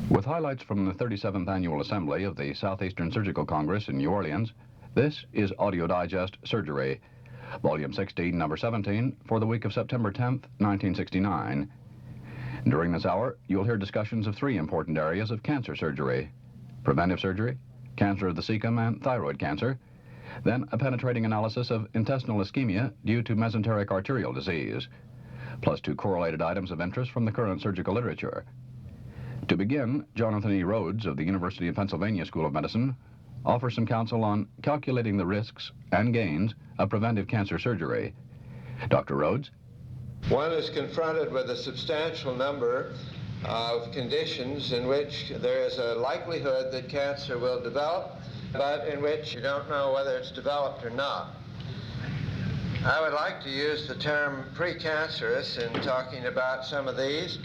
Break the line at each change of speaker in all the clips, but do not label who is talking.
With highlights from the 37th Annual Assembly of the Southeastern Surgical Congress in New Orleans, this is Audio Digest Surgery, Volume 16, Number 17, for the week of September 10th, 1969. During this hour, you'll hear discussions of three important areas of cancer surgery: preventive surgery, cancer of the cecum, and thyroid cancer, then a penetrating analysis of intestinal ischemia due to mesenteric arterial disease, plus two correlated items of interest from the current surgical literature. To begin, Jonathan E. Rhodes of the University of Pennsylvania School of Medicine offers some counsel on calculating the risks and gains of preventive cancer surgery. Dr. Rhodes?
One is confronted with a substantial number of conditions in which there is a likelihood that cancer will develop, but in which you don't know whether it's developed or not. I would like to use the term precancerous in talking about some of these,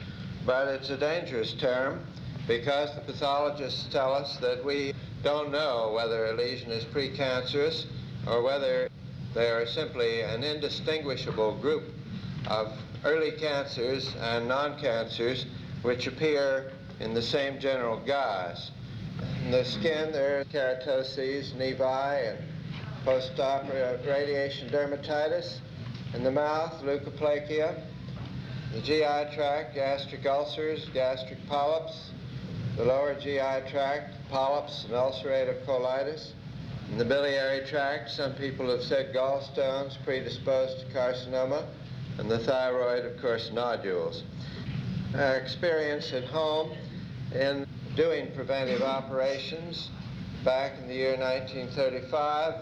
but it's a dangerous term because the pathologists tell us that we don't know whether a lesion is precancerous or whether they are simply an indistinguishable group of early cancers and non-cancers which appear in the same general guise. In the skin, there are keratoses, nevi, and post-op radiation dermatitis. In the mouth, leukoplakia. The GI tract, gastric ulcers, gastric polyps. The lower GI tract, polyps and ulcerative colitis. In the biliary tract, some people have said gallstones predisposed to carcinoma. And the thyroid, of course, nodules. Our experience at home in doing preventive operations back in the year 1935,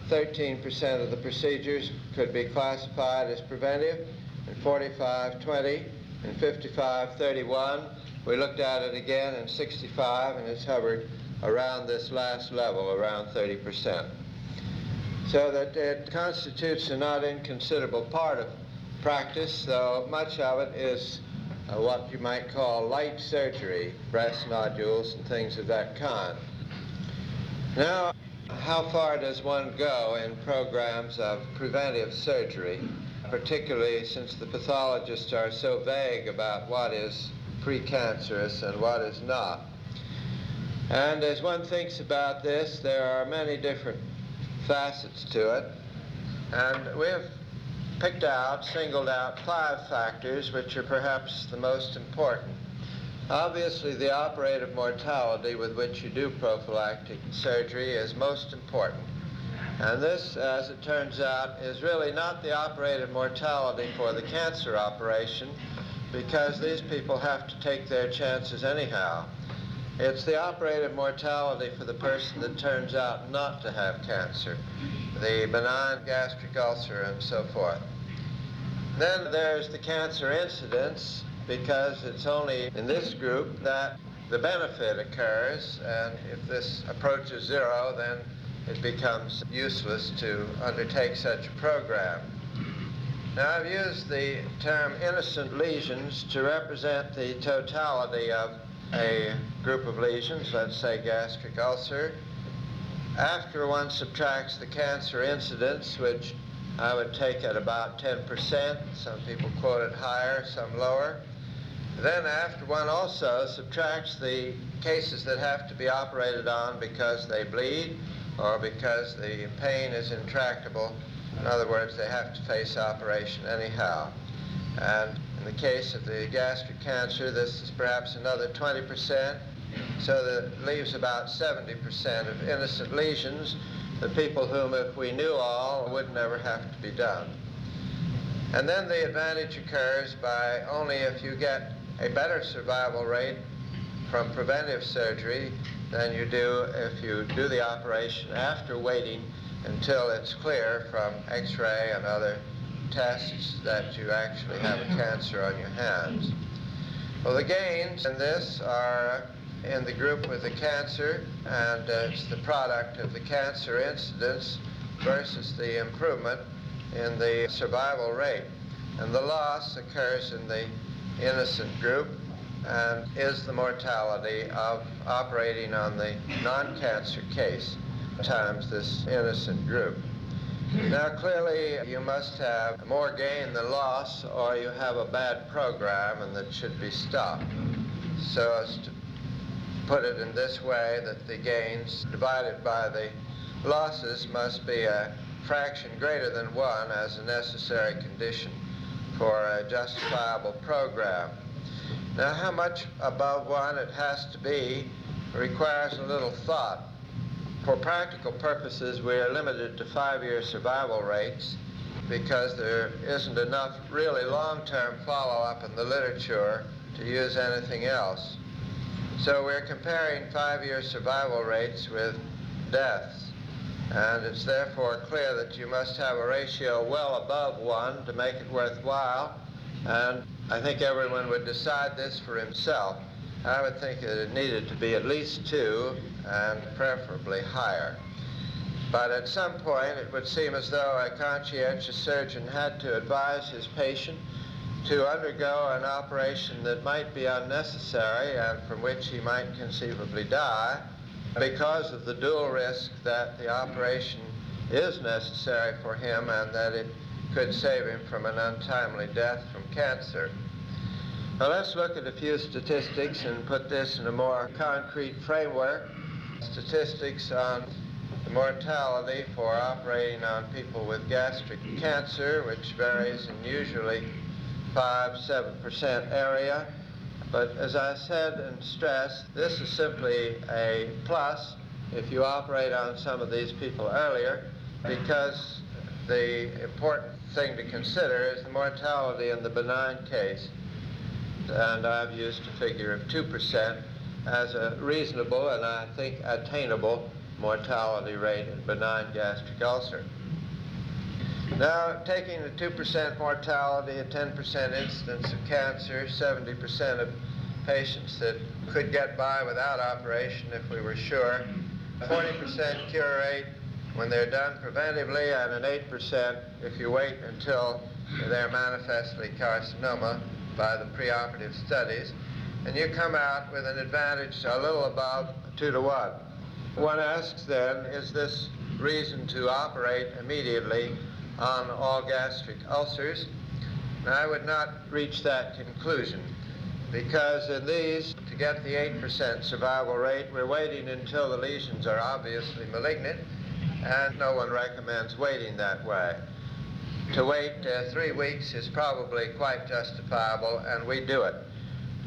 13% of the procedures could be classified as preventive, and 45-20, and 55-31. We looked at it again in 65, and it's hovered around this last level, around 30%. So that it constitutes a not inconsiderable part of practice, though much of it is what you might call light surgery, breast nodules and things of that kind. Now, how far does one go in programs of preventive surgery, particularly since the pathologists are so vague about what is precancerous and what is not? And as one thinks about this, there are many different facets to it, and we have singled out 5 factors which are perhaps the most important. Obviously, the operative mortality with which you do prophylactic surgery is most important. And this, as it turns out, is really not the operative mortality for the cancer operation, because these people have to take their chances anyhow. It's the operative mortality for the person that turns out not to have cancer, the benign gastric ulcer and so forth. Then there's the cancer incidence, because it's only in this group that the benefit occurs, and if this approaches 0, then it becomes useless to undertake such a program. Now, I've used the term innocent lesions to represent the totality of a group of lesions, let's say gastric ulcer. After one subtracts the cancer incidence, which I would take at about 10%, some people quote it higher, some lower. Then after one also subtracts the cases that have to be operated on because they bleed or because the pain is intractable. In other words, they have to face operation anyhow. And in the case of the gastric cancer, this is perhaps another 20%, so that leaves about 70% of innocent lesions, the people whom, if we knew all, would never have to be done. And then the advantage occurs by only if you get a better survival rate from preventive surgery than you do if you do the operation after waiting until it's clear from X-ray and other tests that you actually have a cancer on your hands. Well, the gains in this are in the group with the cancer, and it's the product of the cancer incidence versus the improvement in the survival rate. And the loss occurs in the innocent group and is the mortality of operating on the non-cancer case times this innocent group. Now, clearly, you must have more gain than loss, or you have a bad program and that should be stopped, so as to put it in this way, that the gains divided by the losses must be a fraction greater than 1 as a necessary condition for a justifiable program. Now, how much above 1 it has to be requires a little thought. For practical purposes, we are limited to 5-year survival rates because there isn't enough really long-term follow-up in the literature to use anything else. So we're comparing 5-year survival rates with deaths, and it's therefore clear that you must have a ratio well above 1 to make it worthwhile, and I think everyone would decide this for himself. I would think that it needed to be at least 2 and preferably higher. But at some point it would seem as though a conscientious surgeon had to advise his patient to undergo an operation that might be unnecessary and from which he might conceivably die because of the dual risk that the operation is necessary for him and that it could save him from an untimely death from cancer. Now let's look at a few statistics and put this in a more concrete framework. Statistics on the mortality for operating on people with gastric cancer, which varies in usually 5-7% area. But as I said and stressed, this is simply a plus if you operate on some of these people earlier, because the important thing to consider is the mortality in the benign case. And I've used a figure of 2% as a reasonable and I think attainable mortality rate in benign gastric ulcer. Now, taking the 2% mortality, a 10% incidence of cancer, 70% of patients that could get by without operation if we were sure, 40% cure rate when they're done preventively, and an 8% if you wait until they're manifestly carcinoma by the preoperative studies, and you come out with an advantage a little above 2 to 1. One asks then, is this reason to operate immediately on all gastric ulcers? Now, I would not reach that conclusion, because in these, to get the 8% survival rate, we're waiting until the lesions are obviously malignant, and no one recommends waiting that way. To wait 3 weeks is probably quite justifiable, and we do it.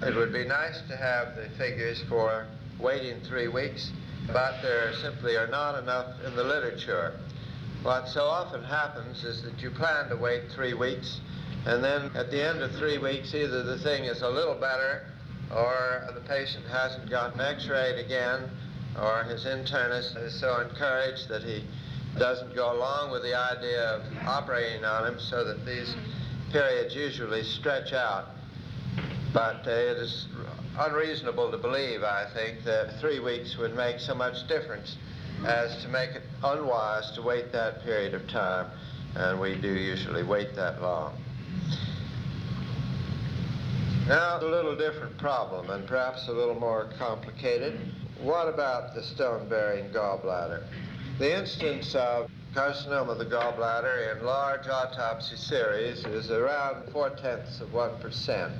It would be nice to have the figures for waiting 3 weeks, but there simply are not enough in the literature. What so often happens is that you plan to wait 3 weeks, and then at the end of 3 weeks, either the thing is a little better, or the patient hasn't gotten x-rayed again, or his internist is so encouraged that he doesn't go along with the idea of operating on him, so that these periods usually stretch out. But it is unreasonable to believe, I think, that 3 weeks would make so much difference as to make it unwise to wait that period of time, and we do usually wait that long. Now, a little different problem, and perhaps a little more complicated. What about the stone-bearing gallbladder? The incidence of carcinoma the gallbladder in large autopsy series is around 0.4%.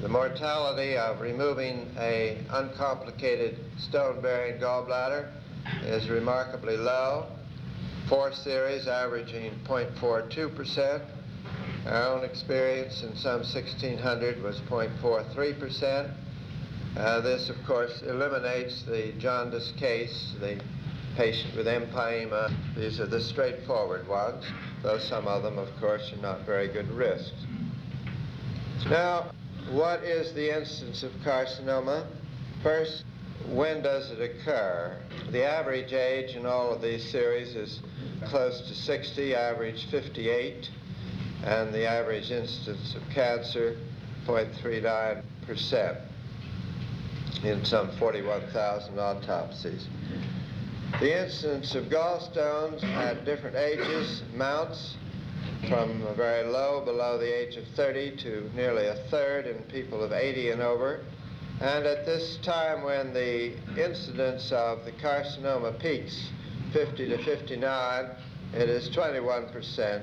The mortality of removing an uncomplicated stone-bearing gallbladder is remarkably low. 4 series averaging 0.42%. Our own experience in some 1,600 was 0.43%. This, of course, eliminates the jaundice case, the patient with empyema. These are the straightforward ones, though some of them, of course, are not very good risks. Now, what is the incidence of carcinoma? First, when does it occur? The average age in all of these series is close to 60, average 58, and the average incidence of cancer, 0.39% in some 41,000 autopsies. The incidence of gallstones at different ages mounts from very low, below the age of 30, to nearly a third in people of 80 and over. And at this time when the incidence of the carcinoma peaks, 50 to 59, it is 21%.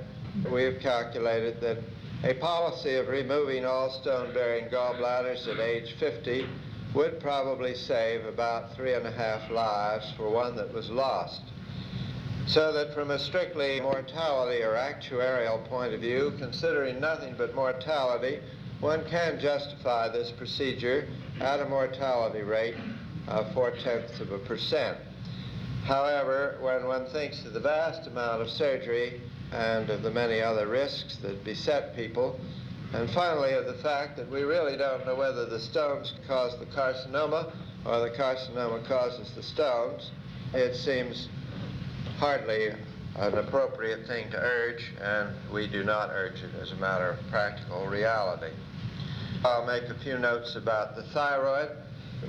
We have calculated that a policy of removing all stone-bearing gallbladders at age 50 would probably save about 3.5 lives for one that was lost. So that from a strictly mortality or actuarial point of view, considering nothing but mortality, one can justify this procedure at a mortality rate of 0.4%. However, when one thinks of the vast amount of surgery and of the many other risks that beset people, and finally of the fact that we really don't know whether the stones cause the carcinoma or the carcinoma causes the stones, it seems hardly an appropriate thing to urge, and we do not urge it as a matter of practical reality. I'll make a few notes about the thyroid.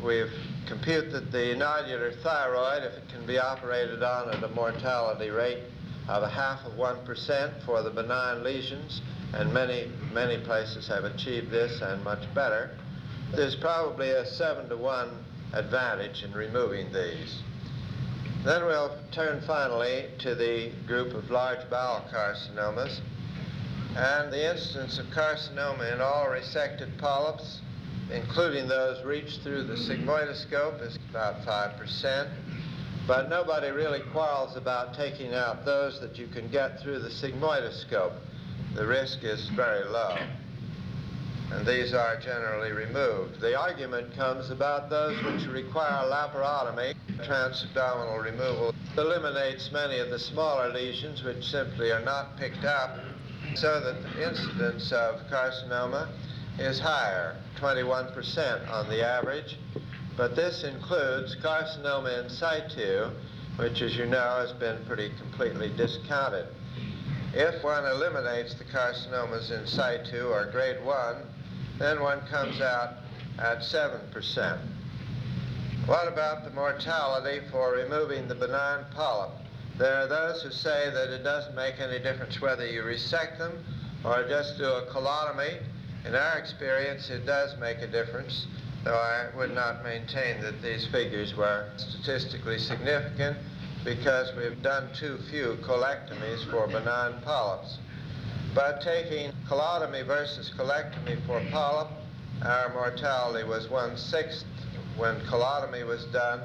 We've computed the nodular thyroid, if it can be operated on at a mortality rate of 0.5% for the benign lesions, and many places have achieved this and much better. There's probably a 7-to-1 advantage in removing these. Then we'll turn finally to the group of large bowel carcinomas. And the incidence of carcinoma in all resected polyps, including those reached through the sigmoidoscope, is about 5%. But nobody really quarrels about taking out those that you can get through the sigmoidoscope. The risk is very low, and these are generally removed. The argument comes about those which require laparotomy. Transabdominal removal eliminates many of the smaller lesions which simply are not picked up, so that the incidence of carcinoma is higher, 21% on the average. But this includes carcinoma in situ, which, as you know, has been pretty completely discounted. If one eliminates the carcinomas in situ, or grade 1, then one comes out at 7%. What about the mortality for removing the benign polyp? There are those who say that it doesn't make any difference whether you resect them or just do a colotomy. In our experience, it does make a difference, though I would not maintain that these figures were statistically significant, because we've done too few colectomies for benign polyps. But taking colotomy versus colectomy for polyp, our mortality was 1/6 when colotomy was done.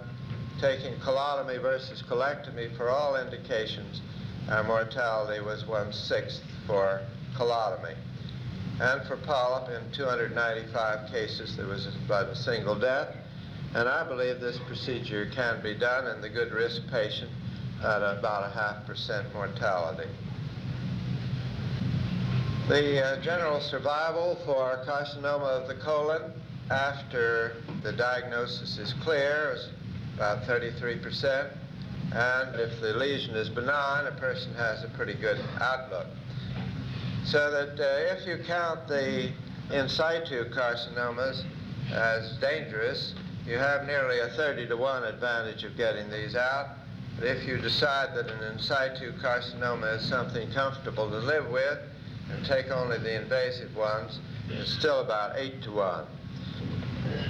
Taking colotomy versus colectomy for all indications, our mortality was 1/6 for colotomy. And for polyp, in 295 cases, there was but a single death. And I believe this procedure can be done in the good risk patient at about 0.5% mortality. The general survival for carcinoma of the colon after the diagnosis is clear is about 33%. And if the lesion is benign, a person has a pretty good outlook. So that if you count the in situ carcinomas as dangerous, you have nearly a 30-to-1 advantage of getting these out. But if you decide that an in situ carcinoma is something comfortable to live with and take only the invasive ones, it's still about 8-to-1.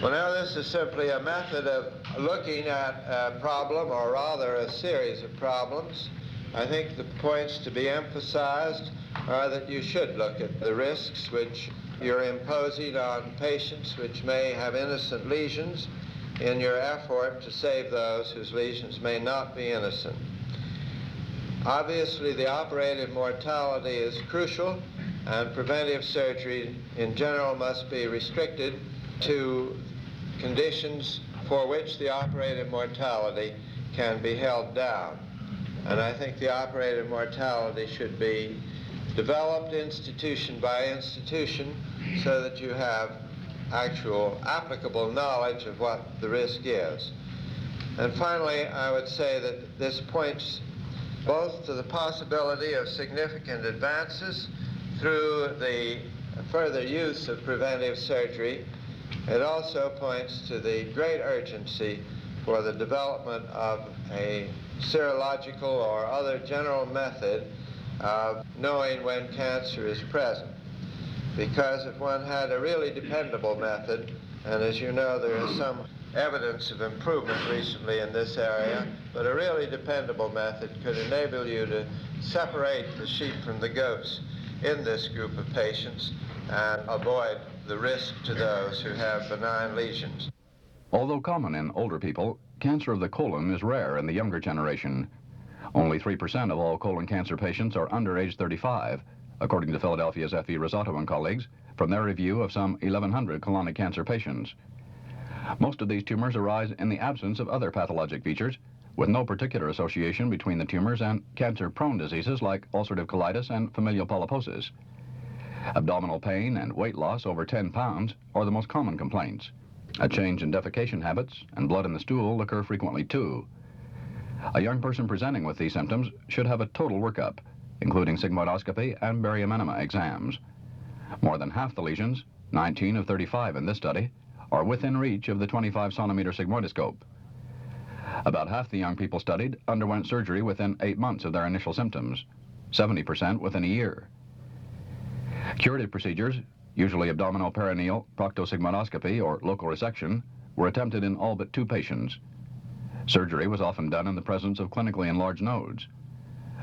Well, now this is simply a method of looking at a problem, or rather a series of problems. I think the points to be emphasized are that you should look at the risks which you're imposing on patients which may have innocent lesions in your effort to save those whose lesions may not be innocent. Obviously, the operative mortality is crucial, and preventive surgery in general must be restricted to conditions for which the operative mortality can be held down. And I think the operative mortality should be developed institution by institution so that you have actual applicable knowledge of what the risk is. And finally, I would say that this points both to the possibility of significant advances through the further use of preventive surgery. It also points to the great urgency for the development of a serological or other general method of knowing when cancer is present. Because if one had a really dependable method, and as you know, there is some evidence of improvement recently in this area, but a really dependable method could enable you to separate the sheep from the goats in this group of patients and avoid the risk to those who have benign lesions.
Although common in older people, cancer of the colon is rare in the younger generation. Only 3% of all colon cancer patients are under age 35, according to Philadelphia's F.E. Rosato and colleagues, from their review of some 1,100 colonic cancer patients. Most of these tumors arise in the absence of other pathologic features, with no particular association between the tumors and cancer-prone diseases like ulcerative colitis and familial polyposis. Abdominal pain and weight loss over 10 pounds are the most common complaints. A change in defecation habits and blood in the stool occur frequently too. A young person presenting with these symptoms should have a total workup, including sigmoidoscopy and barium enema exams. More than half the lesions, 19 of 35 in this study, are within reach of the 25-centimeter sigmoidoscope. About half the young people studied underwent surgery within 8 months of their initial symptoms, 70% within a year. Curative procedures, usually abdominal perineal proctosigmoidoscopy or local resection, were attempted in all but 2 patients. Surgery was often done in the presence of clinically enlarged nodes.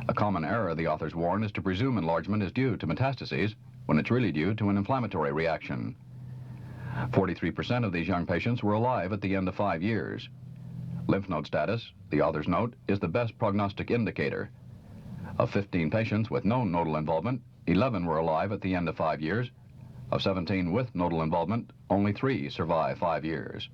A common error, the authors warn, is to presume enlargement is due to metastases when it's really due to an inflammatory reaction. 43% of these young patients were alive at the end of 5 years. Lymph node status, the authors note, is the best prognostic indicator. Of 15 patients with no nodal involvement, 11 were alive at the end of 5 years. Of 17 with nodal involvement, only 3 survive 5 years.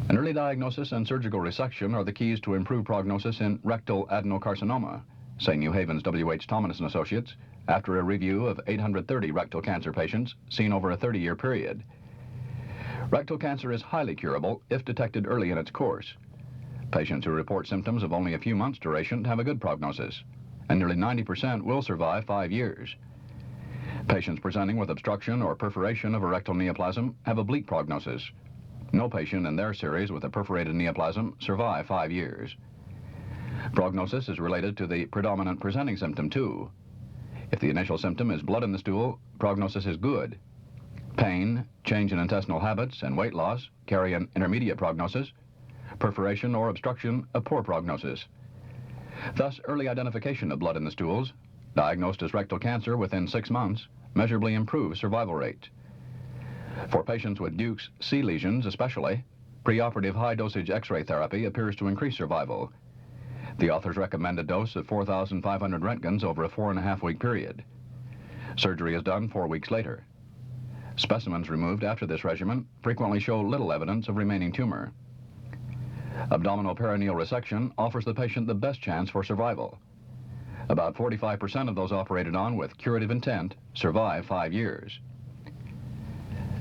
An early diagnosis and surgical resection are the keys to improved prognosis in rectal adenocarcinoma, say New Haven's W.H. Thomas and Associates, after a review of 830 rectal cancer patients seen over a 30-year period. Rectal cancer is highly curable if detected early in its course. Patients who report symptoms of only a few months' duration have a good prognosis, and nearly 90% will survive 5 years. Patients presenting with obstruction or perforation of a rectal neoplasm have a bleak prognosis. No patient in their series with a perforated neoplasm survive 5 years. Prognosis is related to the predominant presenting symptom too. If the initial symptom is blood in the stool, prognosis is good. Pain, change in intestinal habits, and weight loss carry an intermediate prognosis. Perforation or obstruction, a poor prognosis. Thus, early identification of blood in the stools, diagnosed as rectal cancer within 6 months, measurably improves survival rate. For patients with Duke's C lesions especially, preoperative high-dosage X-ray therapy appears to increase survival. The authors recommend a dose of 4,500 Röntgens over a 4.5-week period. Surgery is done 4 weeks later. Specimens removed after this regimen frequently show little evidence of remaining tumor. Abdominal perineal resection offers the patient the best chance for survival. About 45% of those operated on with curative intent survive 5 years.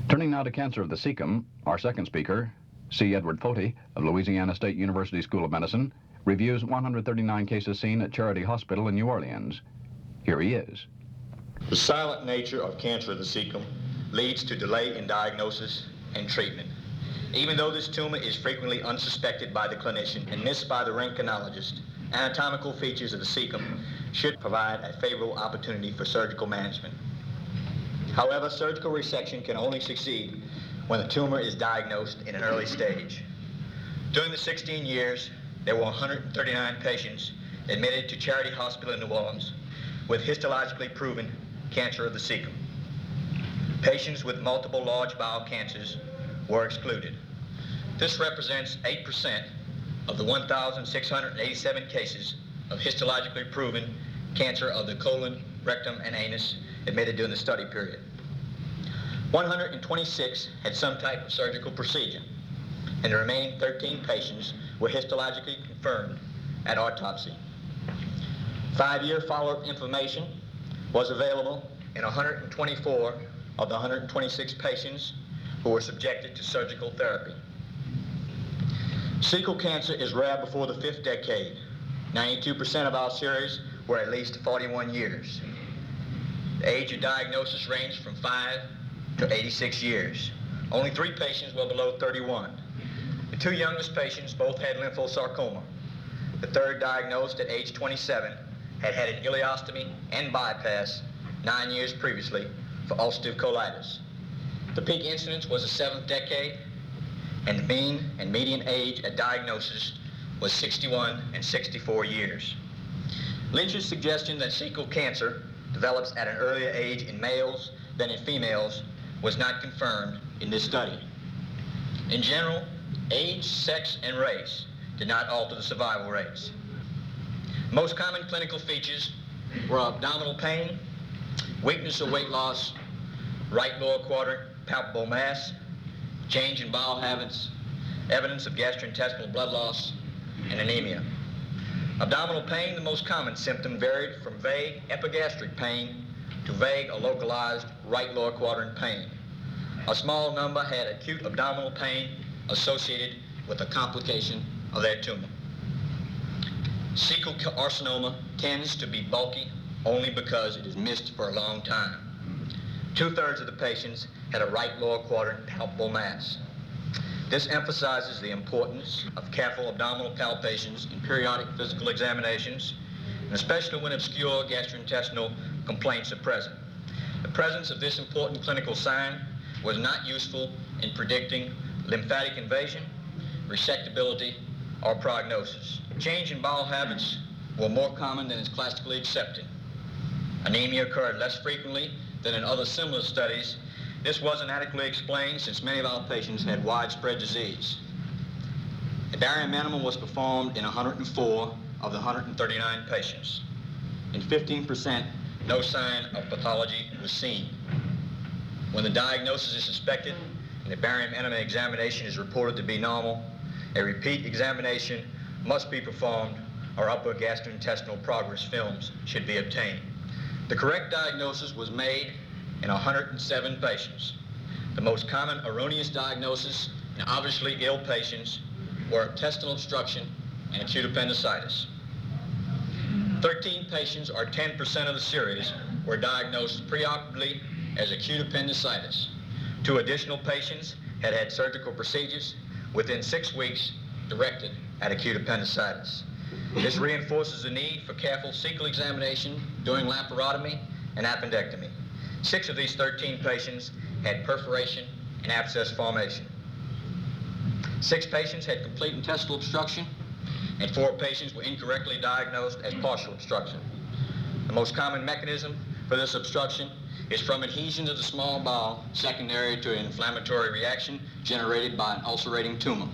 Turning now to cancer of the cecum, our second speaker, C. Edward Foti of Louisiana State University School of Medicine, reviews 139 cases seen at Charity Hospital in New Orleans. Here he is.
The silent nature of cancer of the cecum leads to delay in diagnosis and treatment. Even though this tumor is frequently unsuspected by the clinician and missed by the röntgenologist, anatomical features of the cecum should provide a favorable opportunity for surgical management. However, surgical resection can only succeed when the tumor is diagnosed in an early stage. During the 16 years, there were 139 patients admitted to Charity Hospital in New Orleans with histologically proven cancer of the cecum. Patients with multiple large bowel cancers were excluded. This represents 8% of the 1,687 cases of histologically proven cancer of the colon, rectum, and anus admitted during the study period. 126 had some type of surgical procedure, and the remaining 13 patients were histologically confirmed at autopsy. 5-year follow-up information was available in 124 of the 126 patients who were subjected to surgical therapy. Cecal cancer is rare before the 5th decade. 92% of our series were at least 41 years. The age of diagnosis ranged from 5 to 86 years. Only 3 patients were below 31. The 2 youngest patients both had lymphosarcoma. The third, diagnosed at age 27, had had an ileostomy and bypass 9 years previously for ulcerative colitis. The peak incidence was the 7th decade, and the mean and median age at diagnosis was 61 and 64 years. Lynch's suggestion that cecal cancer develops at an earlier age in males than in females was not confirmed in this study. In general, age, sex, and race did not alter the survival rates. Most common clinical features were abdominal pain, weakness or weight loss, right lower quadrant palpable mass, change in bowel habits, evidence of gastrointestinal blood loss, and anemia. Abdominal pain, the most common symptom, varied from vague epigastric pain to vague or localized right lower quadrant pain. A small number had acute abdominal pain associated with a complication of their tumor. Cecal carcinoma tends to be bulky only because it is missed for a long time. 2/3 of the patients had a right lower quadrant palpable mass. This emphasizes the importance of careful abdominal palpations in periodic physical examinations, and especially when obscure gastrointestinal complaints are present. The presence of this important clinical sign was not useful in predicting lymphatic invasion, resectability, or prognosis. Change in bowel habits were more common than is classically accepted. Anemia occurred less frequently than in other similar studies. This wasn't adequately explained since many of our patients had widespread disease. A barium minimum was performed in 104 of the 139 patients. In 15%, no sign of pathology was seen. When the diagnosis is suspected and the barium enema examination is reported to be normal, a repeat examination must be performed or upper gastrointestinal progress films should be obtained. The correct diagnosis was made in 107 patients. The most common erroneous diagnosis in obviously ill patients were intestinal obstruction and acute appendicitis. 13 patients, or 10% of the series, were diagnosed preoperatively as acute appendicitis. 2 additional patients had had surgical procedures within 6 weeks directed at acute appendicitis. This reinforces the need for careful cecal examination during laparotomy and appendectomy. 6 of these 13 patients had perforation and abscess formation. 6 patients had complete intestinal obstruction, and 4 patients were incorrectly diagnosed as partial obstruction. The most common mechanism for this obstruction is from adhesion to the small bowel secondary to an inflammatory reaction generated by an ulcerating tumor.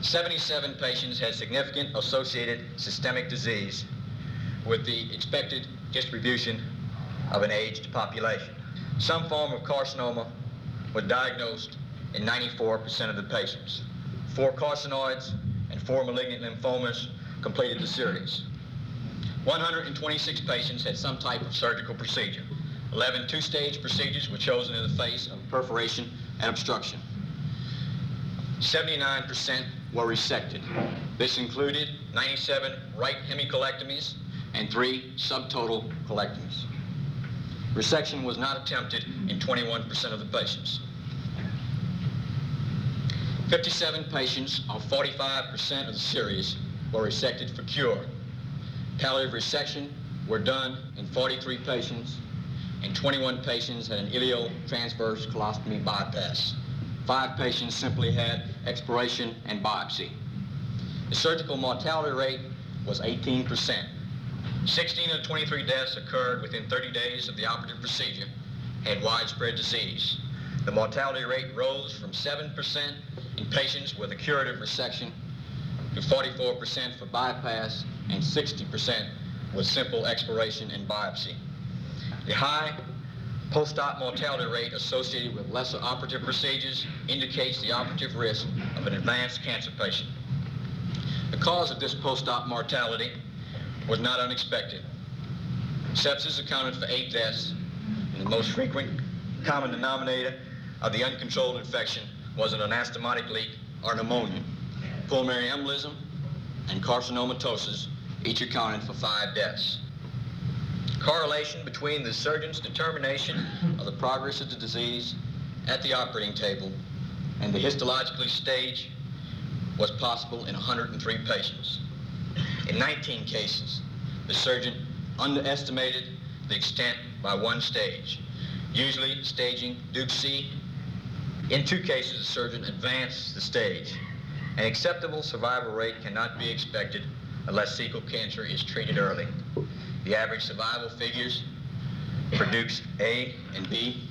77 patients had significant associated systemic disease with the expected distribution of an aged population. Some form of carcinoma was diagnosed in 94% of the patients. 4 carcinoids and 4 malignant lymphomas completed the series. 126 patients had some type of surgical procedure. 11 two-stage procedures were chosen in the face of perforation and obstruction. 79% were resected. This included 97 right hemicolectomies and 3 subtotal colectomies. Resection was not attempted in 21% of the patients. 57 patients, or 45% of the series, were resected for cure. Palliative resection were done in 43 patients, and 21 patients had an iliotransverse colostomy bypass. 5 patients simply had exploration and biopsy. The surgical mortality rate was 18%. 16 of the 23 deaths occurred within 30 days of the operative procedure, had widespread disease. The mortality rate rose from 7% in patients with a curative resection to 44% for bypass and 60% with simple exploration and biopsy. The high post-op mortality rate associated with lesser operative procedures indicates the operative risk of an advanced cancer patient. The cause of this post-op mortality was not unexpected. Sepsis accounted for 8 deaths, and the most frequent common denominator of the uncontrolled infection was an anastomotic leak or pneumonia. Pulmonary embolism and carcinomatosis each accounted for 5 deaths. Correlation between the surgeon's determination of the progress of the disease at the operating table and the histologically stage was possible in 103 patients. In 19 cases, the surgeon underestimated the extent by 1 stage, usually staging Duke C. In 2 cases, the surgeon advanced the stage. An acceptable survival rate cannot be expected unless cecal cancer is treated early. The average survival figures for Dukes A and B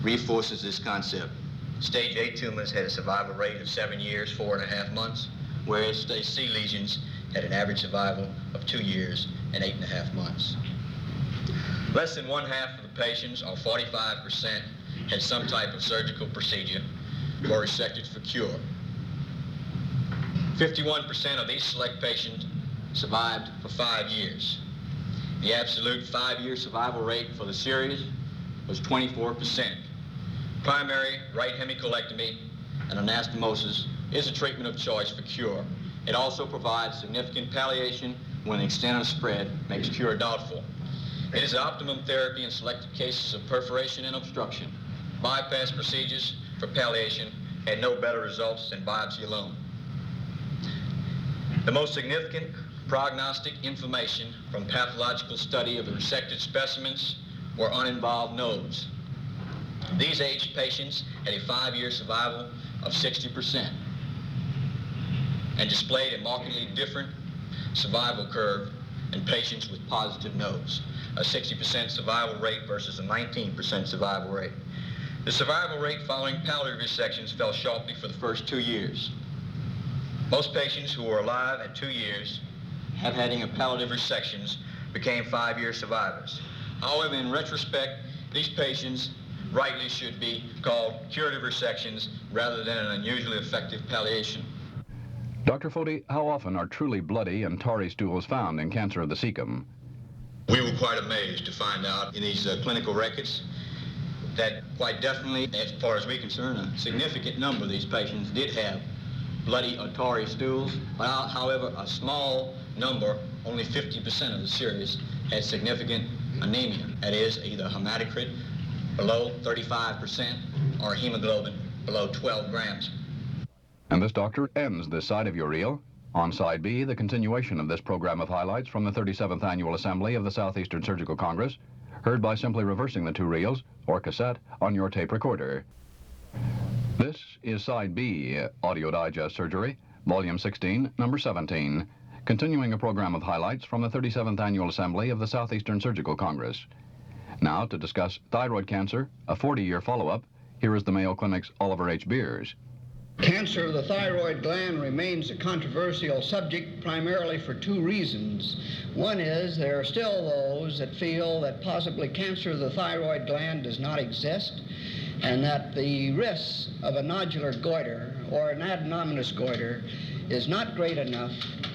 reinforces this concept. Stage A tumors had a survival rate of 7 years, 4.5 months, whereas stage C lesions had an average survival of 2 years and 8.5 months. Less than 1/2 of the patients, or 45%, had some type of surgical procedure or resected for cure. 51% of these select patients survived for 5 years. The absolute 5-year survival rate for the series was 24%. Primary right hemicolectomy and anastomosis is a treatment of choice for cure. It also provides significant palliation when the extent of spread makes cure doubtful. It is optimum therapy in selected cases of perforation and obstruction. Bypass procedures for palliation had no better results than biopsy alone. The most significant prognostic information from pathological study of the resected specimens were uninvolved nodes. These aged patients had a 5-year survival of 60% and displayed a markedly different survival curve in patients with positive nodes, a 60% survival rate versus a 19% survival rate. The survival rate following palliative resections fell sharply for the first 2 years. Most patients who were alive at 2 years after having a palliative resections became 5-year survivors. However, in retrospect, these patients rightly should be called curative resections rather than an unusually effective palliation.
Dr. Foti, how often are truly bloody and tarry stools found in cancer of the cecum?
We were quite amazed to find out in these clinical records that quite definitely, as far as we're concerned, a significant number of these patients did have bloody or tarry stools. However, a small number, only 50% of the series, had significant anemia. That is, either hematocrit below 35% or hemoglobin below 12 grams.
And this, doctor, ends this side of your reel. On side B, the continuation of this program of highlights from the 37th Annual Assembly of the Southeastern Surgical Congress, heard by simply reversing the 2 reels or cassette on your tape recorder. This is side B, Audio Digest Surgery, volume 16, number 17, continuing a program of highlights from the 37th Annual Assembly of the Southeastern Surgical Congress. Now, to discuss thyroid cancer, a 40-year follow-up, here is the Mayo Clinic's Oliver H. Beers.
Cancer of the thyroid gland remains a controversial subject primarily for 2 reasons. One is there are still those that feel that possibly cancer of the thyroid gland does not exist, and that the risk of a nodular goiter or an adenomatous goiter is not great enough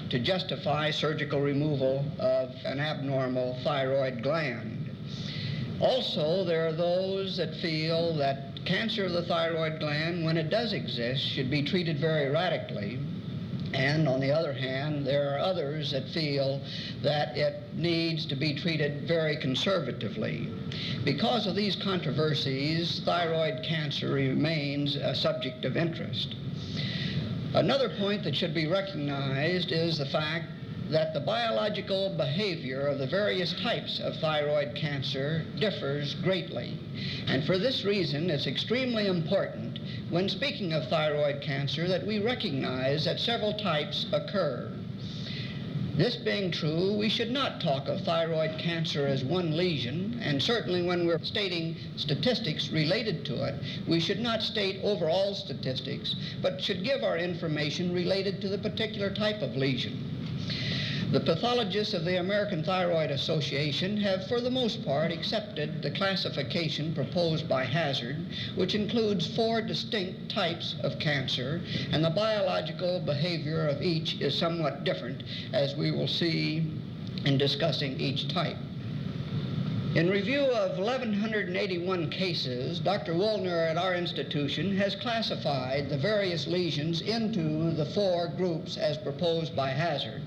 to justify surgical removal of an abnormal thyroid gland. Also, there are those that feel that cancer of the thyroid gland, when it does exist, should be treated very radically. And on the other hand, there are others that feel that it needs to be treated very conservatively. Because of these controversies, thyroid cancer remains a subject of interest. Another point that should be recognized is the fact that the biological behavior of the various types of thyroid cancer differs greatly. And for this reason, it's extremely important when speaking of thyroid cancer that we recognize that several types occur. This being true, we should not talk of thyroid cancer as one lesion, and certainly when we're stating statistics related to it, we should not state overall statistics, but should give our information related to the particular type of lesion. The pathologists of the American Thyroid Association have, for the most part, accepted the classification proposed by Hazard, which includes 4 distinct types of cancer, and the biological behavior of each is somewhat different, as we will see in discussing each type. In review of 1,181 cases, Dr. Woolner at our institution has classified the various lesions into the 4 groups as proposed by Hazard.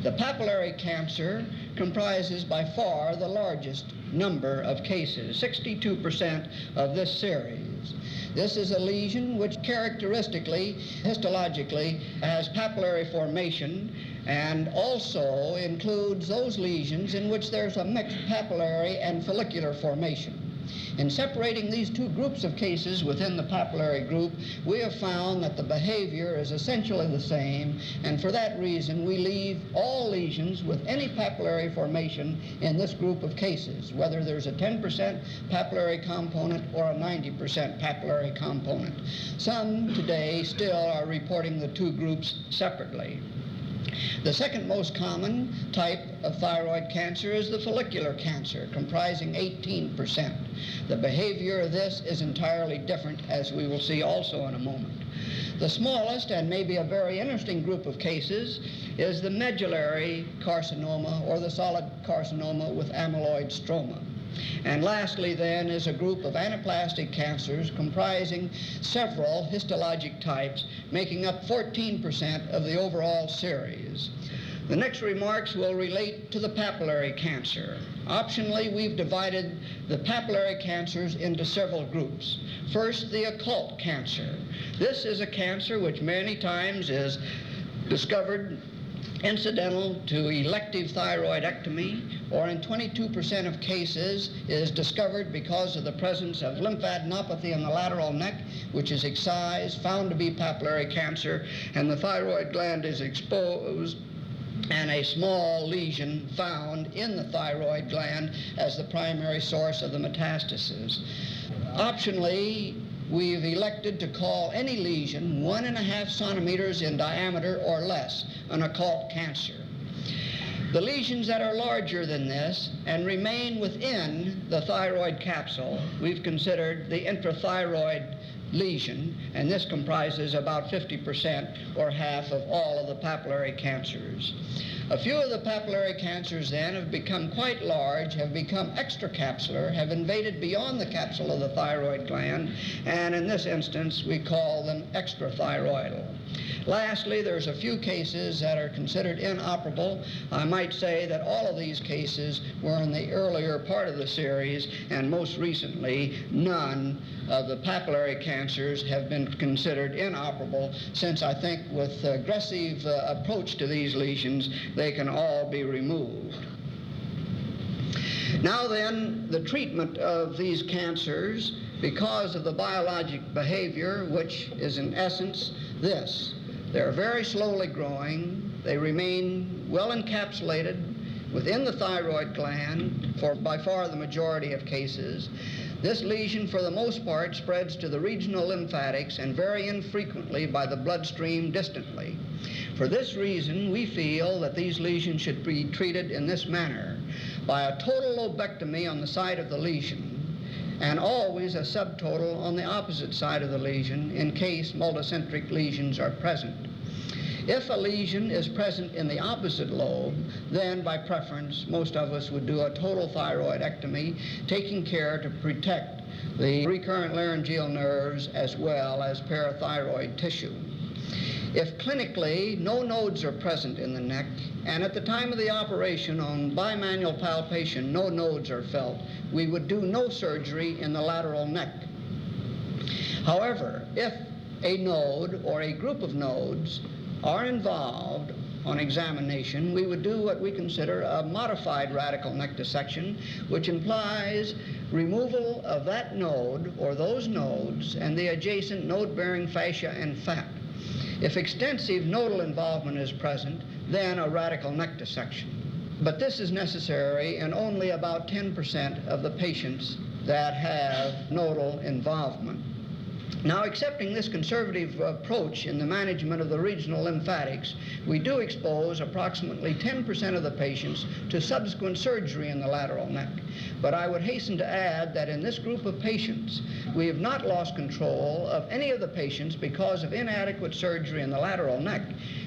The papillary cancer comprises by far the largest number of cases, 62% of this series. This is a lesion which characteristically, histologically, has papillary formation and also includes those lesions in which there's a mixed papillary and follicular formation. In separating these two groups of cases within the papillary group, we have found that the behavior is essentially the same, and for that reason we leave all lesions with any papillary formation in this group of cases, whether there's a 10% papillary component or a 90% papillary component. Some today still are reporting the two groups separately. The second most common type of thyroid cancer is the follicular cancer, comprising 18%. The behavior of this is entirely different, as we will see also in a moment. The smallest and maybe a very interesting group of cases is the medullary carcinoma, or the solid carcinoma with amyloid stroma. And lastly then is a group of anaplastic cancers comprising several histologic types, making up 14% of the overall series. The next remarks will relate to the papillary cancer. Optionally, we've divided the papillary cancers into several groups. First, the occult cancer. This is a cancer which many times is discovered incidental to elective thyroidectomy, or in 22% of cases is discovered because of the presence of lymphadenopathy in the lateral neck, which is excised, found to be papillary cancer, and the thyroid gland is exposed, and a small lesion found in the thyroid gland as the primary source of the metastasis. Optionally, we've elected to call any lesion 1.5 centimeters in diameter or less an occult cancer. The lesions that are larger than this and remain within the thyroid capsule, we've considered the intrathyroid lesion, and this comprises about 50% or half of all of the papillary cancers. A few of the papillary cancers then have become quite large, have become extracapsular, have invaded beyond the capsule of the thyroid gland, and in this instance we call them extrathyroidal. Lastly, there's a few cases that are considered inoperable. I might say that all of these cases were in the earlier part of the series, and most recently none of the papillary cancers have been considered inoperable, since I think with aggressive approach to these lesions they can all be removed. Now then, the treatment of these cancers, because of the biologic behavior, which is in essence this. They're very slowly growing. They remain well encapsulated within the thyroid gland for by far the majority of cases. This lesion, for the most part, spreads to the regional lymphatics and very infrequently by the bloodstream distantly. For this reason, we feel that these lesions should be treated in this manner, by a total lobectomy on the site of the lesion, and always a subtotal on the opposite side of the lesion in case multicentric lesions are present. If a lesion is present in the opposite lobe, then by preference most of us would do a total thyroidectomy, taking care to protect the recurrent laryngeal nerves as well as parathyroid tissue. If clinically no nodes are present in the neck, and at the time of the operation on bimanual palpation no nodes are felt, we would do no surgery in the lateral neck. However, if a node or a group of nodes are involved on examination, we would do what we consider a modified radical neck dissection, which implies removal of that node or those nodes and the adjacent node-bearing fascia and fat. If extensive nodal involvement is present, then a radical neck dissection. But this is necessary in only about 10% of the patients that have nodal involvement. Now, accepting this conservative approach in the management of the regional lymphatics, we do expose approximately 10% of the patients to subsequent surgery in the lateral neck. But I would hasten to add that in this group of patients, we have not lost control of any of the patients because of inadequate surgery in the lateral neck.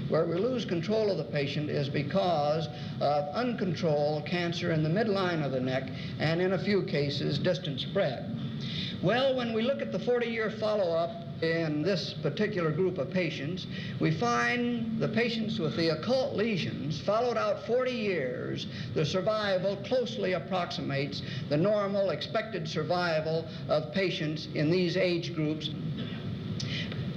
Where we lose control of the patient is because of uncontrolled cancer in the midline of the neck, and in a few cases, distant spread. Well, when we look at the 40-year follow-up in this particular group of patients, we find the patients with the occult lesions followed out 40 years, the survival closely approximates the normal expected survival of patients in these age groups.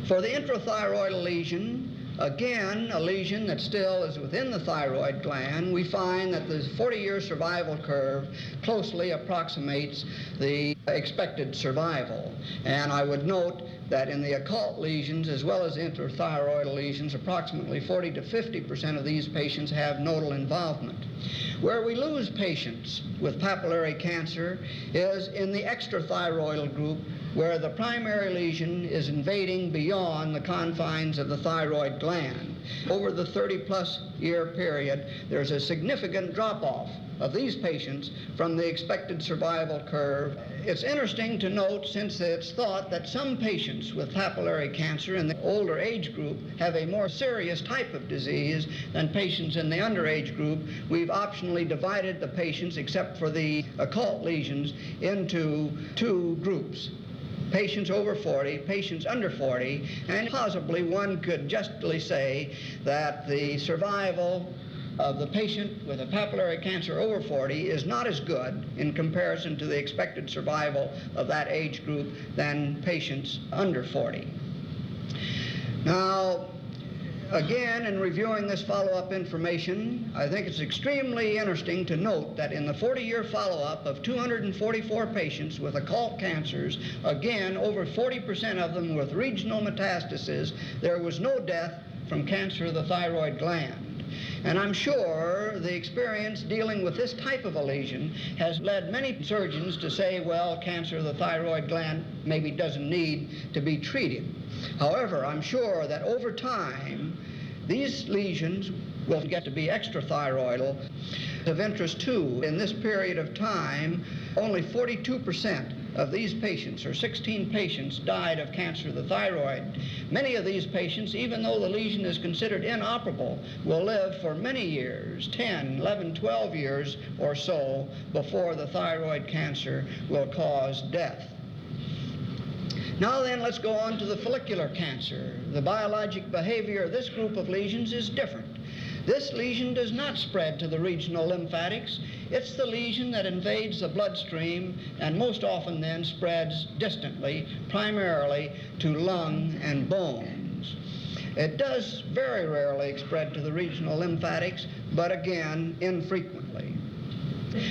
For the intrathyroidal lesion, Again, a lesion that still is within the thyroid gland, we find that the 40-year survival curve closely approximates the expected survival. And I would note that in the occult lesions as well as intrathyroidal lesions, approximately 40 to 50% of these patients have nodal involvement. Where we lose patients with papillary cancer is in the extrathyroidal group, where the primary lesion is invading beyond the confines of the thyroid gland. Over the 30-plus year period, there's a significant drop-off of these patients from the expected survival curve. It's interesting to note, since it's thought that some patients with papillary cancer in the older age group have a more serious type of disease than patients in the underage group, we've optionally divided the patients, except for the occult lesions, into two groups: patients over 40, patients under 40, and possibly one could justly say that the survival of the patient with a papillary cancer over 40 is not as good in comparison to the expected survival of that age group than patients under 40. Now, again, in reviewing this follow-up information, I think it's extremely interesting to note that in the 40-year follow-up of 244 patients with occult cancers, again, over 40% of them with regional metastasis, there was no death from cancer of the thyroid gland. And I'm sure the experience dealing with this type of a lesion has led many surgeons to say, well, cancer of the thyroid gland maybe doesn't need to be treated. However, I'm sure that over time, these lesions will get to be extrathyroidal. Of interest, too, in this period of time, only 42% of these patients, or 16 patients, died of cancer of the thyroid. Many of these patients, even though the lesion is considered inoperable, will live for many years, 10, 11, 12 years or so, before the thyroid cancer will cause death. Now then, let's go on to the follicular cancer. The biologic behavior of this group of lesions is different. This lesion does not spread to the regional lymphatics. It's the lesion that invades the bloodstream and most often then spreads distantly, primarily to lung and bones. It does very rarely spread to the regional lymphatics, but again, infrequently.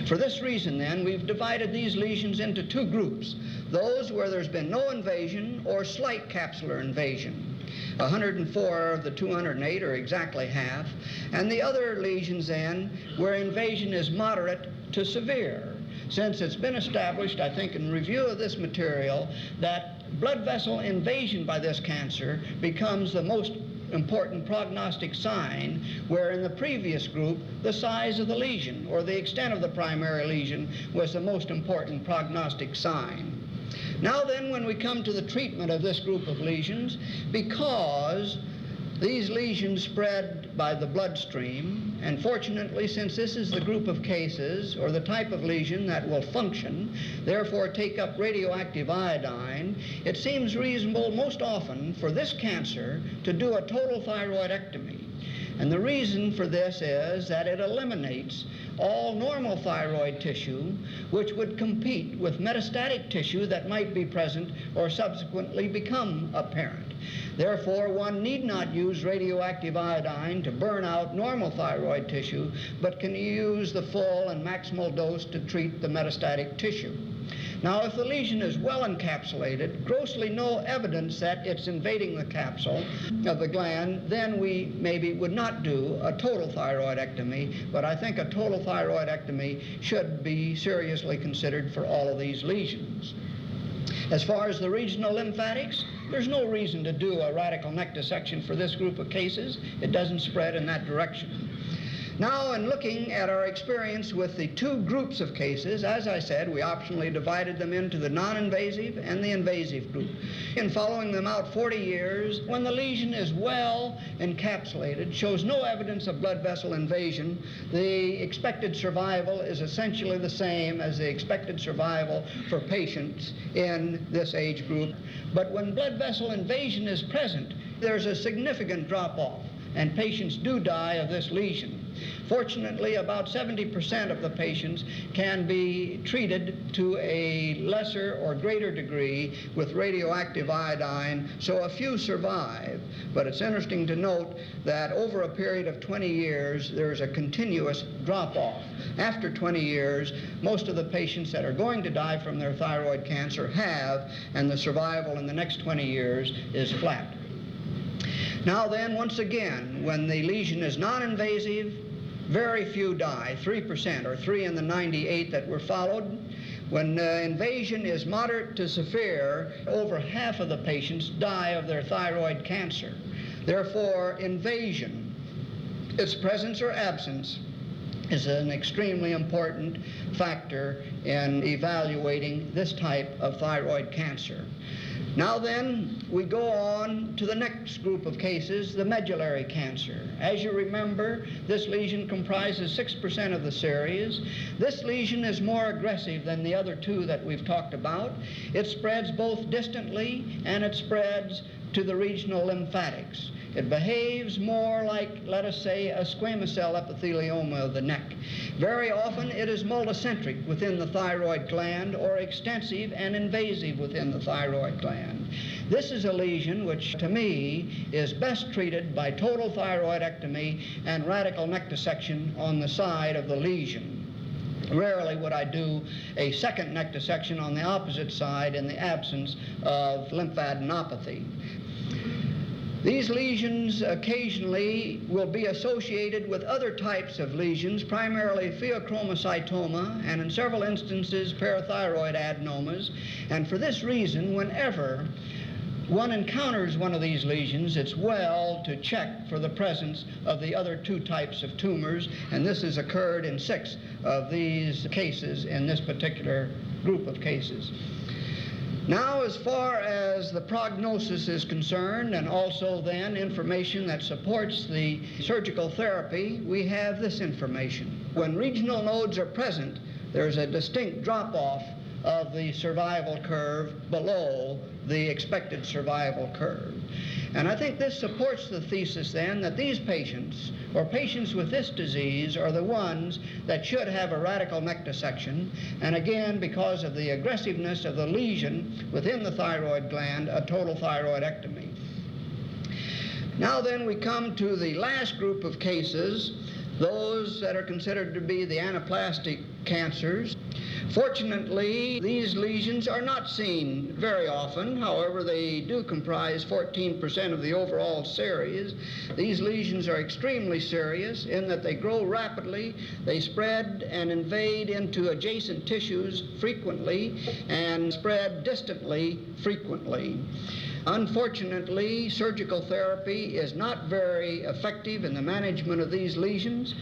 For this reason, then, we've divided these lesions into two groups: those where there's been no invasion or slight capsular invasion. 104 of the 208, or exactly half, and the other lesions then where invasion is moderate to severe, since it's been established, I think, in review of this material, that blood vessel invasion by this cancer becomes the most important prognostic sign, where in the previous group the size of the lesion or the extent of the primary lesion was the most important prognostic sign. Now then, when we come to the treatment of this group of lesions, because these lesions spread by the bloodstream, and fortunately, since this is the group of cases or the type of lesion that will function, therefore take up radioactive iodine, it seems reasonable most often for this cancer to do a total thyroidectomy. And the reason for this is that it eliminates all normal thyroid tissue, which would compete with metastatic tissue that might be present or subsequently become apparent. Therefore, one need not use radioactive iodine to burn out normal thyroid tissue, but can use the full and maximal dose to treat the metastatic tissue. Now, if the lesion is well encapsulated, grossly no evidence that it's invading the capsule of the gland, then we maybe would not do a total thyroidectomy, but I think a total thyroidectomy should be seriously considered for all of these lesions. As far as the regional lymphatics, there's no reason to do a radical neck dissection for this group of cases. It doesn't spread in that direction. Now, in looking at our experience with the two groups of cases, as I said, we optionally divided them into the non-invasive and the invasive group. In following them out 40 years, when the lesion is well encapsulated, shows no evidence of blood vessel invasion, the expected survival is essentially the same as the expected survival for patients in this age group. But when blood vessel invasion is present, there's a significant drop-off, and patients do die of this lesion. Fortunately, about 70% of the patients can be treated to a lesser or greater degree with radioactive iodine, so a few survive. But it's interesting to note that over a period of 20 years, there's a continuous drop-off. After 20 years, most of the patients that are going to die from their thyroid cancer have, and the survival in the next 20 years is flat. Now then, once again, when the lesion is non-invasive, very few die, 3%, or 3 in the 98 that were followed. When invasion is moderate to severe, over half of the patients die of their thyroid cancer. Therefore, invasion, its presence or absence, is an extremely important factor in evaluating this type of thyroid cancer. Now then, we go on to the next group of cases, the medullary cancer. As you remember, this lesion comprises 6% of the series. This lesion is more aggressive than the other two that we've talked about. It spreads both distantly and it spreads to the regional lymphatics. It behaves more like, let us say, a squamous cell epithelioma of the neck. Very often it is multicentric within the thyroid gland or extensive and invasive within the thyroid gland. This is a lesion which, to me, is best treated by total thyroidectomy and radical neck dissection on the side of the lesion. Rarely would I do a second neck dissection on the opposite side in the absence of lymphadenopathy. These lesions occasionally will be associated with other types of lesions, primarily pheochromocytoma, and in several instances parathyroid adenomas. And for this reason, whenever one encounters one of these lesions, it's well to check for the presence of the other two types of tumors, and this has occurred in 6 of these cases in this particular group of cases. Now, as far as the prognosis is concerned, and also then information that supports the surgical therapy, we have this information. When regional nodes are present, there's a distinct drop-off of the survival curve below the expected survival curve. And I think this supports the thesis then that these patients, or patients with this disease, are the ones that should have a radical neck dissection, and again, because of the aggressiveness of the lesion within the thyroid gland, a total thyroidectomy. Now then, we come to the last group of cases, those that are considered to be the anaplastic cancers. Fortunately, these lesions are not seen very often. However, they do comprise 14% of the overall series. These lesions are extremely serious in that they grow rapidly, they spread and invade into adjacent tissues frequently, and spread distantly frequently. Unfortunately, surgical therapy is not very effective in the management of these lesions,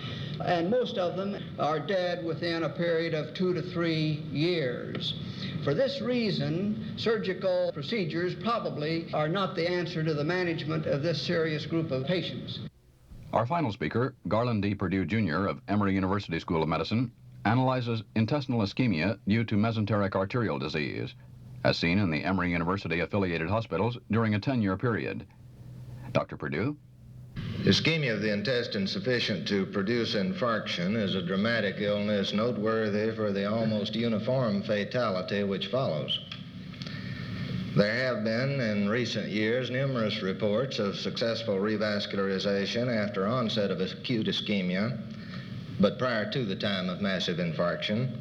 and most of them are dead within a period of 2 to 3 years. For this reason, surgical procedures probably are not the answer to the management of this serious group of patients.
Our final speaker, Garland D. Purdue Jr. of Emory University School of Medicine, analyzes intestinal ischemia due to mesenteric arterial disease, as seen in the Emory University-affiliated hospitals during a 10-year period. Dr. Purdue?
Ischemia of the intestine sufficient to produce infarction is a dramatic illness noteworthy for the almost uniform fatality which follows. There have been, in recent years, numerous reports of successful revascularization after onset of acute ischemia, but prior to the time of massive infarction.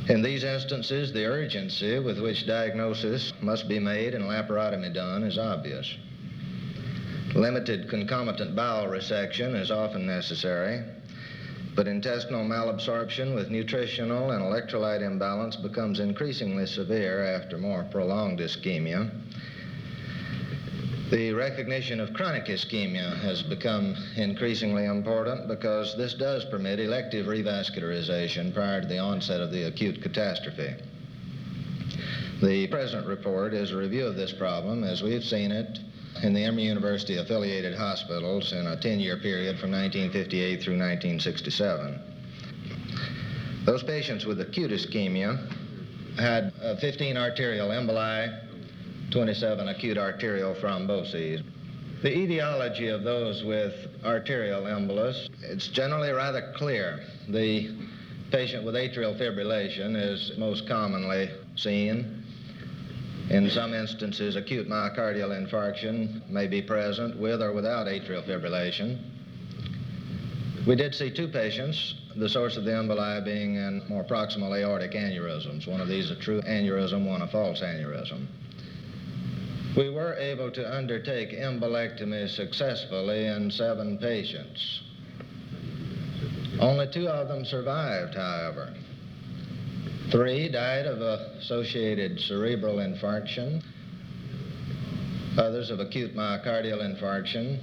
In these instances, the urgency with which diagnosis must be made and laparotomy done is obvious. Limited concomitant bowel resection is often necessary, but intestinal malabsorption with nutritional and electrolyte imbalance becomes increasingly severe after more prolonged ischemia. The recognition of chronic ischemia has become increasingly important because this does permit elective revascularization prior to the onset of the acute catastrophe. The present report is a review of this problem as we've seen it in the Emory University affiliated hospitals in a 10-year period from 1958 through 1967. Those patients with acute ischemia had 15 arterial emboli, 27 acute arterial thromboses. The etiology of those with arterial embolus, it's generally rather clear. The patient with atrial fibrillation is most commonly seen. In some instances, acute myocardial infarction may be present with or without atrial fibrillation. We did see 2 patients, the source of the emboli being in more proximal aortic aneurysms. One of these a true aneurysm, one a false aneurysm. We were able to undertake embolectomy successfully in 7 patients. Only 2 of them survived, however. 3 died of associated cerebral infarction, others of acute myocardial infarction,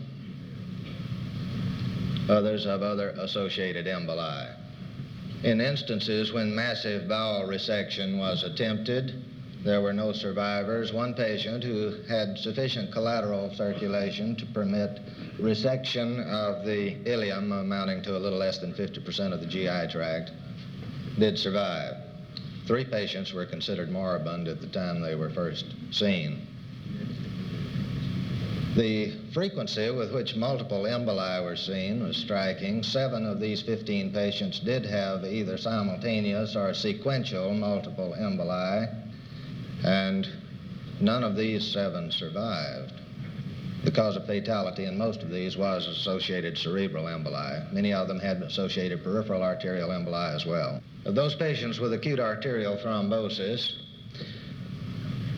others of other associated emboli. In instances when massive bowel resection was attempted, there were no survivors. 1 patient who had sufficient collateral circulation to permit resection of the ileum amounting to a little less than 50% of the GI tract did survive. 3 patients were considered moribund at the time they were first seen. The frequency with which multiple emboli were seen was striking. 7 of these 15 patients did have either simultaneous or sequential multiple emboli, and none of these 7 survived. The cause of fatality in most of these was associated cerebral emboli. Many of them had associated peripheral arterial emboli as well. Of those patients with acute arterial thrombosis,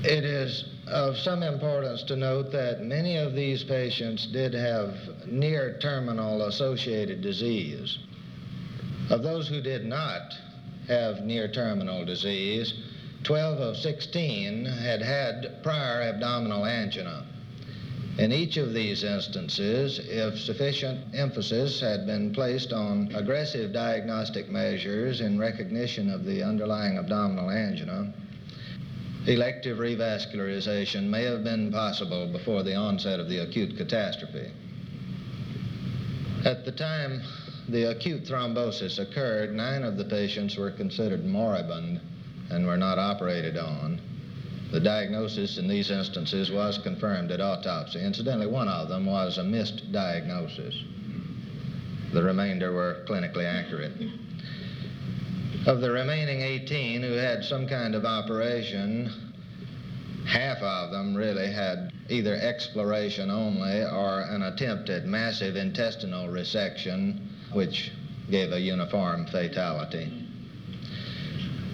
it is of some importance to note that many of these patients did have near terminal associated disease. Of those who did not have near terminal disease, 12 of 16 had had prior abdominal angina. In each of these instances, if sufficient emphasis had been placed on aggressive diagnostic measures in recognition of the underlying abdominal angina, elective revascularization may have been possible before the onset of the acute catastrophe. At the time the acute thrombosis occurred, 9 of the patients were considered moribund and were not operated on. The diagnosis in these instances was confirmed at autopsy. Incidentally, 1 of them was a missed diagnosis. The remainder were clinically accurate. Of the remaining 18 who had some kind of operation, half of them really had either exploration only or an attempt at massive intestinal resection, which gave a uniform fatality.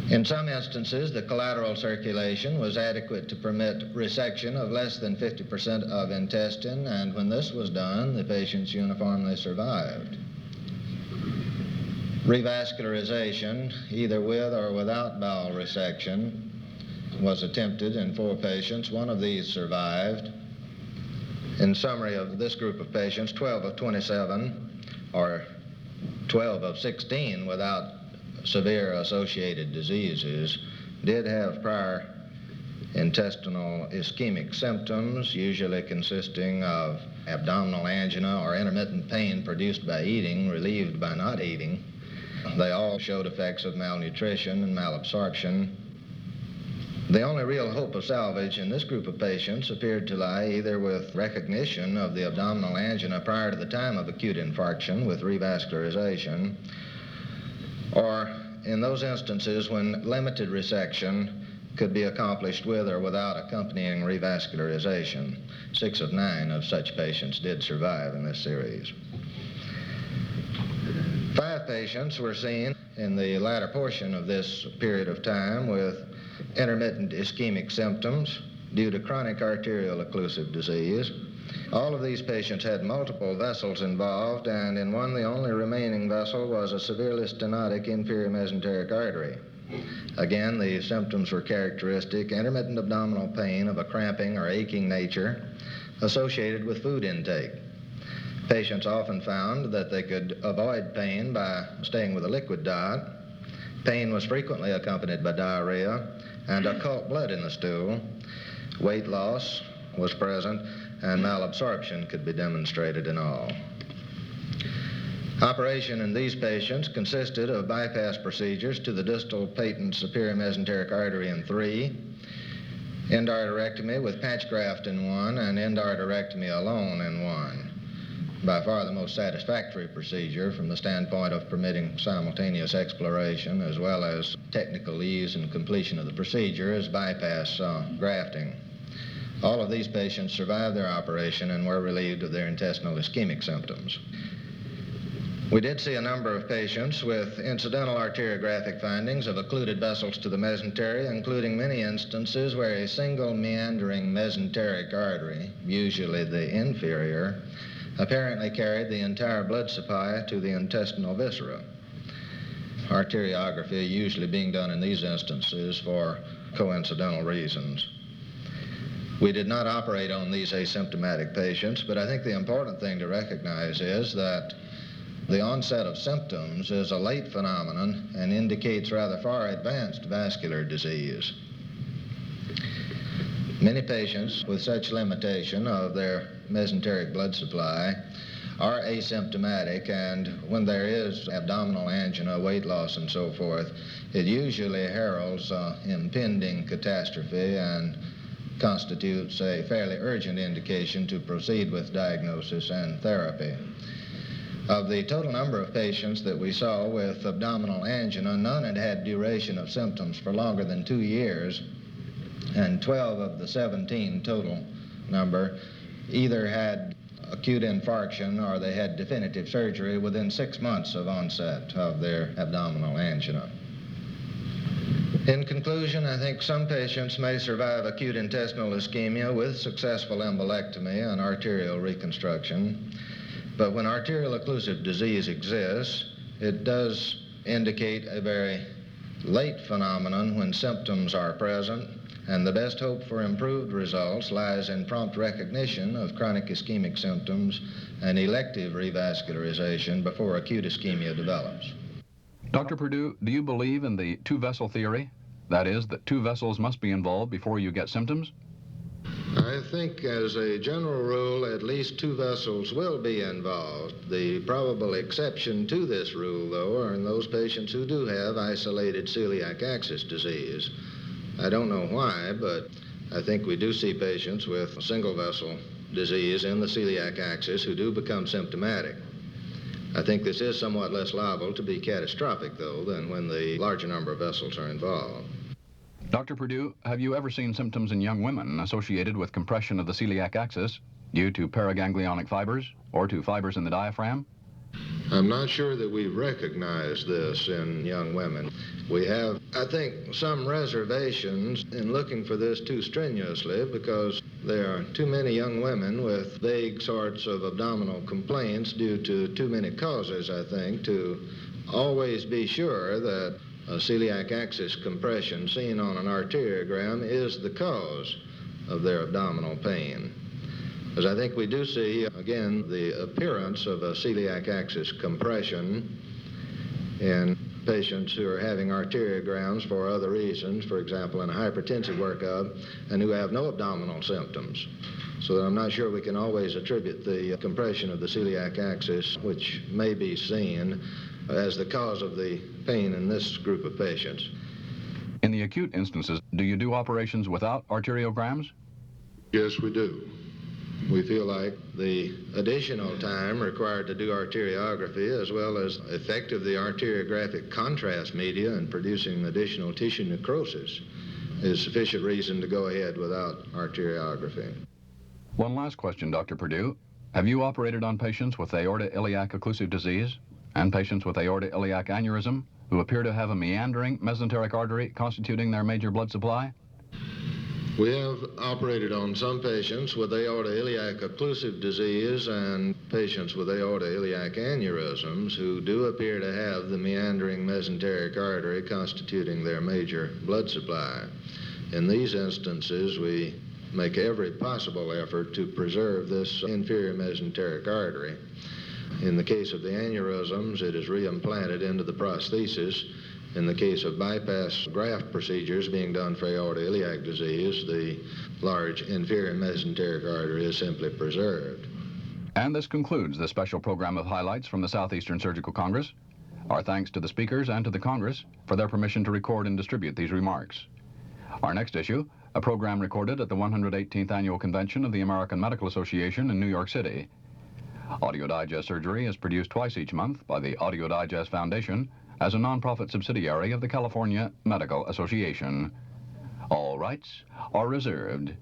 In some instances, the collateral circulation was adequate to permit resection of less than 50% of intestine, and when this was done, the patients uniformly survived. Revascularization, either with or without bowel resection, was attempted in 4 patients. 1 of these survived. In summary of this group of patients, 12 of 27, or 12 of 16 without severe associated diseases, did have prior intestinal ischemic symptoms, usually consisting of abdominal angina or intermittent pain produced by eating, relieved by not eating. They all showed effects of malnutrition and malabsorption. The only real hope of salvage in this group of patients appeared to lie either with recognition of the abdominal angina prior to the time of acute infarction with revascularization, or in those instances when limited resection could be accomplished with or without accompanying revascularization. 6 of 9 of such patients did survive in this series. 5 patients were seen in the latter portion of this period of time with intermittent ischemic symptoms due to chronic arterial occlusive disease. All of these patients had multiple vessels involved, and in 1, the only remaining vessel was a severely stenotic inferior mesenteric artery. Again, the symptoms were characteristic: intermittent abdominal pain of a cramping or aching nature associated with food intake. Patients often found that they could avoid pain by staying with a liquid diet. Pain was frequently accompanied by diarrhea and occult blood in the stool. Weight loss was present, and malabsorption could be demonstrated in all. Operation in these patients consisted of bypass procedures to the distal patent superior mesenteric artery in 3, endarterectomy with patch graft in one, and endarterectomy alone in one. By far the most satisfactory procedure from the standpoint of permitting simultaneous exploration as well as technical ease and completion of the procedure is bypass grafting. All of these patients survived their operation and were relieved of their intestinal ischemic symptoms. We did see a number of patients with incidental arteriographic findings of occluded vessels to the mesentery, including many instances where a single meandering mesenteric artery, usually the inferior, apparently carried the entire blood supply to the intestinal viscera. Arteriography usually being done in these instances for coincidental reasons. We did not operate on these asymptomatic patients, but I think the important thing to recognize is that the onset of symptoms is a late phenomenon and indicates rather far advanced vascular disease. Many patients with such limitation of their mesenteric blood supply are asymptomatic, and when there is abdominal angina, weight loss, and so forth, it usually heralds impending catastrophe and constitutes a fairly urgent indication to proceed with diagnosis and therapy. Of the total number of patients that we saw with abdominal angina, none had had duration of symptoms for longer than 2 years, and 12 of the 17 total number either had acute infarction or they had definitive surgery within 6 months of onset of their abdominal angina. In conclusion, I think some patients may survive acute intestinal ischemia with successful embolectomy and arterial reconstruction. But when arterial occlusive disease exists, it does indicate a very late phenomenon when symptoms are present, and the best hope for improved results lies in prompt recognition of chronic ischemic symptoms and elective revascularization before acute ischemia develops.
Dr. Perdue, do you believe in the two-vessel theory? That is, that two vessels must be involved before you get symptoms?
I think as a general rule, at least two vessels will be involved. The probable exception to this rule, though, are in those patients who do have isolated celiac axis disease. I don't know why, but I think we do see patients with single vessel disease in the celiac axis who do become symptomatic. I think this is somewhat less liable to be catastrophic, though, than when the larger number of vessels are involved.
Dr. Perdue, have you ever seen symptoms in young women associated with compression of the celiac axis due to paraganglionic fibers or to fibers in the diaphragm?
I'm not sure that we recognize this in young women. We have, I think, some reservations in looking for this too strenuously because there are too many young women with vague sorts of abdominal complaints due to too many causes, I think, to always be sure that a celiac axis compression seen on an arteriogram is the cause of their abdominal pain. As I think we do see, again, the appearance of a celiac axis compression in patients who are having arteriograms for other reasons, for example, in a hypertensive workup, and who have no abdominal symptoms. So that I'm not sure we can always attribute the compression of the celiac axis, which may be seen as the cause of the pain in this group of patients.
In the acute instances, do you do operations without arteriograms?
Yes, we do. We feel like the additional time required to do arteriography, as well as effect of the arteriographic contrast media in producing additional tissue necrosis, is sufficient reason to go ahead without arteriography.
One last question, Dr. Perdue. Have you operated on patients with aorta-iliac occlusive disease and patients with aorta-iliac aneurysm who appear to have a meandering mesenteric artery constituting their major blood supply?
We have operated on some patients with aorta-iliac occlusive disease and patients with aorta-iliac aneurysms who do appear to have the meandering mesenteric artery constituting their major blood supply. In these instances, we make every possible effort to preserve this inferior mesenteric artery. In the case of the aneurysms, it is reimplanted into the prosthesis. In the case of bypass graft procedures being done for aorta-iliac disease, the large inferior mesenteric artery is simply preserved.
And this concludes the special program of highlights from the Southeastern Surgical Congress. Our thanks to the speakers and to the Congress for their permission to record and distribute these remarks. Our next issue a program recorded at the 118th Annual Convention of the American Medical Association in New York City. Audio Digest Surgery is produced twice each month by the Audio Digest Foundation as a nonprofit subsidiary of the California Medical Association. All rights are reserved.